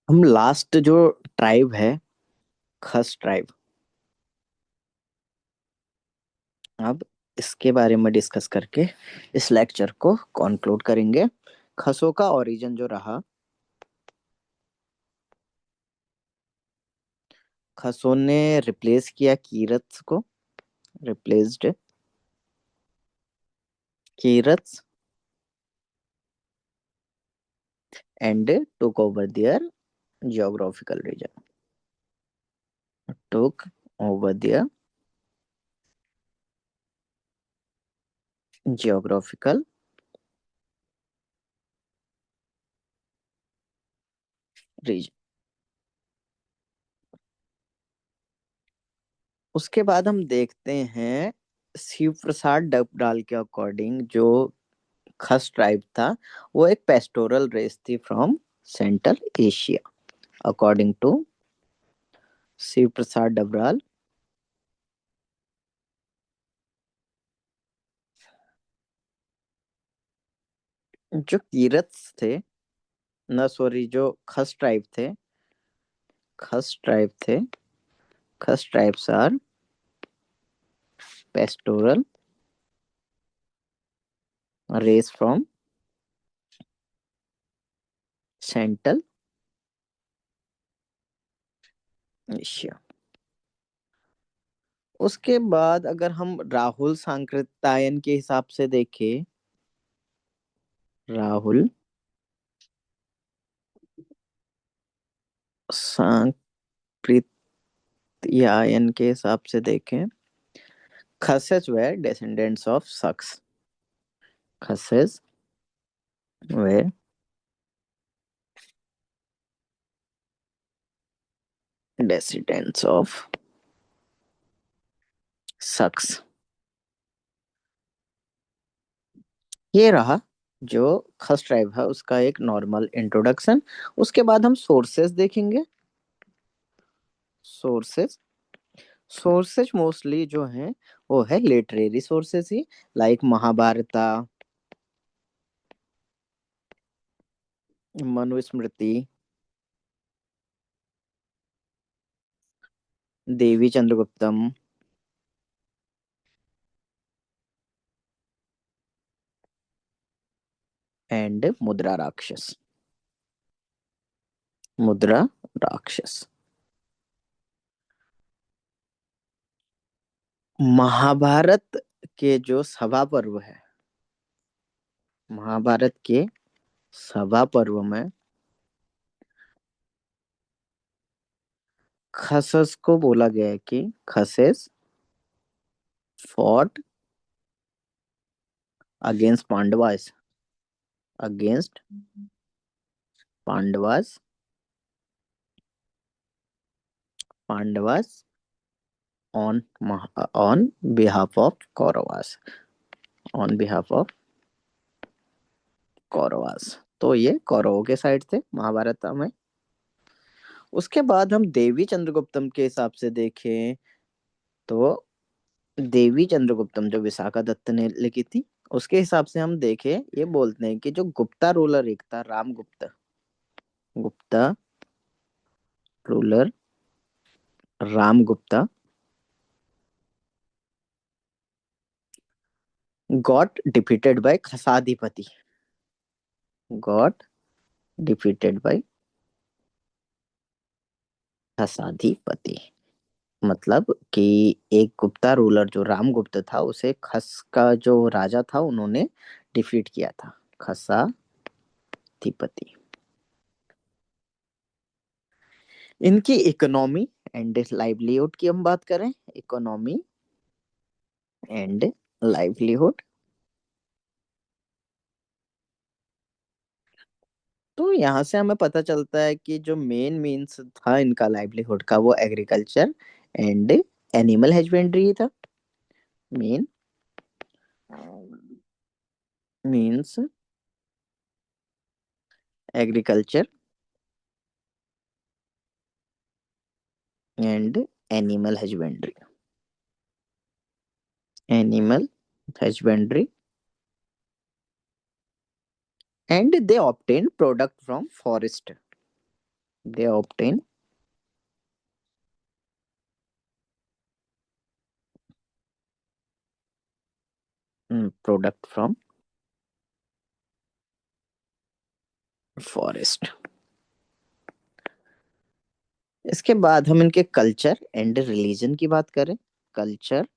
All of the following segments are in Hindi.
हम लास्ट जो ट्राइब है, खस ट्राइब, अब इसके बारे में डिस्कस करके इस लेक्चर को कंक्लूड करेंगे। खसों का ओरिजिन जो रहा, खसों ने रिप्लेस किया कीरत्स को, replaced Kirats and took over their geographical region, took over their geographical region। उसके बाद हम देखते हैं शिव प्रसाद डबराल के अकॉर्डिंग जो खस ट्राइब था वो एक पेस्टोरल रेस थी from central Asia. According to Shiv Prasad Dabral, जो कीरत्स थे, न सॉरी, जो खस ट्राइब थे, खस ट्राइब थे, Khas tribes are pastoral race from central Asia. उसके बाद अगर हम राहुल सांकृत्यायन के हिसाब से देखें, राहुल सांकृत्यायन के हिसाब से देखें, Khasas were descendants of Sakas, Khasas were descendants of Sakas. ये रहा जो खस ट्राइब है उसका एक नॉर्मल इंट्रोडक्शन। उसके बाद हम सोर्सेस देखेंगे। सोर्सेस, सोर्सेज मोस्टली जो हैं वो है लिटरेरी सोर्सेस ही, like Mahabharata, Manusmriti, Devi Chandraguptam and Mudrarakshasa, मुद्रा राक्षस। महाभारत के जो सभा पर्व है, महाभारत के सभा पर्व में खसस को बोला गया है कि Khasas fought against Pandavas, against Pandavas, Pandavas on on behalf of Kauravas, on behalf of Kauravas. तो ये कौरवों के साइड थे महाभारत में। उसके बाद हम देवी चंद्रगुप्तम के हिसाब से देखें तो देवी चंद्रगुप्तम जो विशाखा दत्त ने लिखी थी, उसके हिसाब से हम देखें, ये बोलते हैं कि जो गुप्ता रूलर एक था, Ram Gupta, Gupta ruler Ram Gupta got defeated by Khasadhipati, got defeated by Khasadhipati. मतलब कि एक गुप्ता रूलर जो राम गुप्त था उसे खस का जो राजा था उन्होंने डिफीट किया था, खसाधिपति। इनकी इकोनॉमी एंड लाइवलीहुड की हम बात करें, इकोनॉमी एंड लाइवलीहुड, तो यहाँ से हमें पता चलता है कि जो मेन मीन्स था इनका लाइवलीहुड का वो एग्रीकल्चर एंड एनिमल हस्बेंड्री था। Main means agriculture and animal husbandry, animal husbandry and they obtain product from forest, they obtain product from forest. इसके बाद हम इनके कल्चर एंड रिलीजन की बात करें। Culture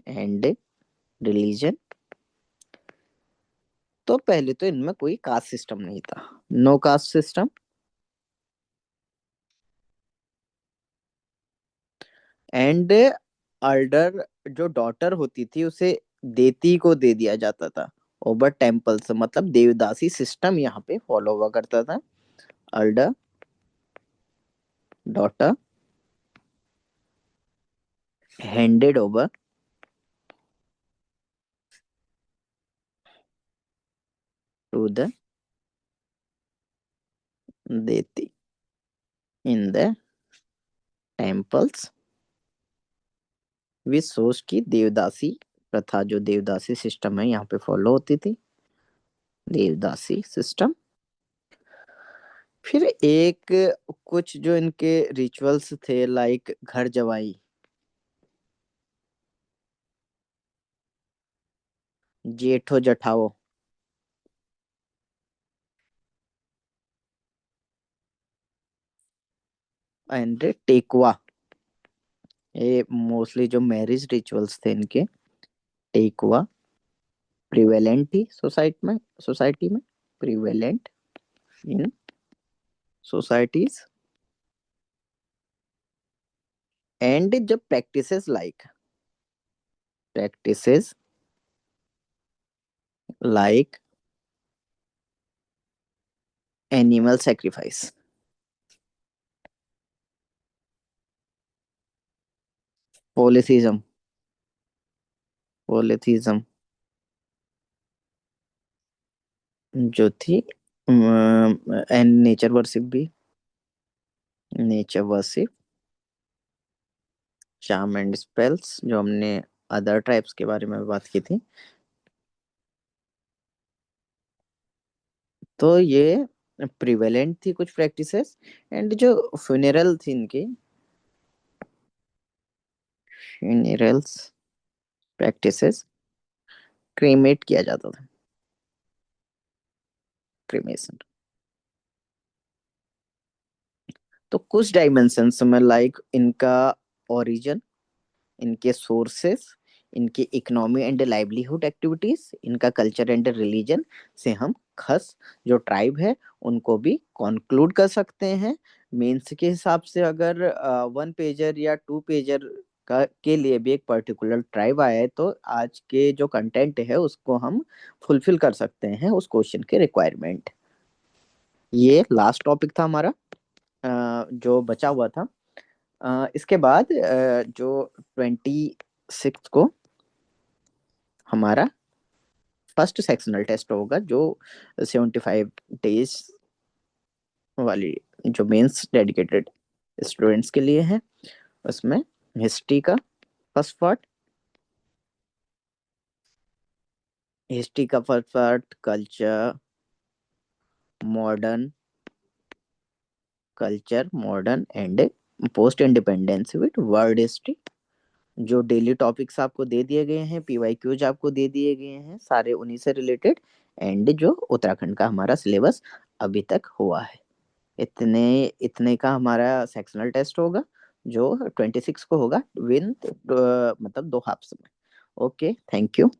and religion. तो पहले तो इनमें कोई कास्ट सिस्टम नहीं था, no caste system. And elder जो डॉटर होती थी उसे देती को दे दिया जाता था ओवर टेम्पल्स, मतलब देवदासी सिस्टम यहाँ पे फॉलो हुआ करता था। Elder daughter handed over to the deity in the temples, which shows की देवदासी प्रथा, जो देवदासी सिस्टम है यहाँ पे फॉलो होती थी, देवदासी सिस्टम। फिर एक कुछ जो इनके रिचुअल्स थे लाइक घर जवाई, जेठो जठाओ एंड टेकवा, ये मोस्टली जो मैरिज रिचुअल्स थे इनके, टेकवा प्रिवेलेंट थी सोसाइटी में प्रिवेलेंट इन सोसाइटीज। एंड जब प्रैक्टिसेस लाइक एनिमल सेक्रीफाइस, पोलिथिज्म पोलिथिज्म जो थी, एंड नेचर वर्शिप भी, nature worship, charm and spells जो हमने अदर ट्राइब्स के बारे में बात की थी। तो ये प्रिवेलेंट थी कुछ प्रैक्टिसेस। एंड जो फ्यूनरल थी इनकी, फ्यूनरल्स प्रैक्टिसेस, क्रीमेट किया जाता था, क्रीमेशन। तो कुछ डायमेंशंस में लाइक इनका ओरिजिन, इनके सोर्सेस, इनकी इकोनॉमी एंड लाइवलीहुड एक्टिविटीज, इनका कल्चर एंड रिलीजन से हम खस जो ट्राइब है उनको भी कंक्लूड कर सकते हैं। मेंस के हिसाब से अगर 1 पेजर या 2 पेजर का के लिए भी एक पर्टिकुलर ट्राइब आया है तो आज के जो कंटेंट है उसको हम फुलफिल कर सकते हैं उस क्वेश्चन के रिक्वायरमेंट। ये लास्ट टॉपिक था हमारा जो बचा हुआ था। इसके बाद जो 26 को हमारा फर्स्ट सेक्शनल टेस्ट होगा जो 75 डेज वाली, जो मेंस डेडिकेटेड स्टूडेंट्स के लिए है। उसमें हिस्ट्री का first part, culture modern, and post independence with world history. जो डेली टॉपिक्स आपको दे दिए गए हैं, पीवाईक्यूज आपको दे दिए गए हैं, सारे उन्हीं से रिलेटेड। एंड जो उत्तराखंड का हमारा सिलेबस अभी तक हुआ है, इतने इतने का हमारा सेक्शनल टेस्ट होगा जो 26 को होगा, विन मतलब 2 हाफ्स में। Okay, thank you.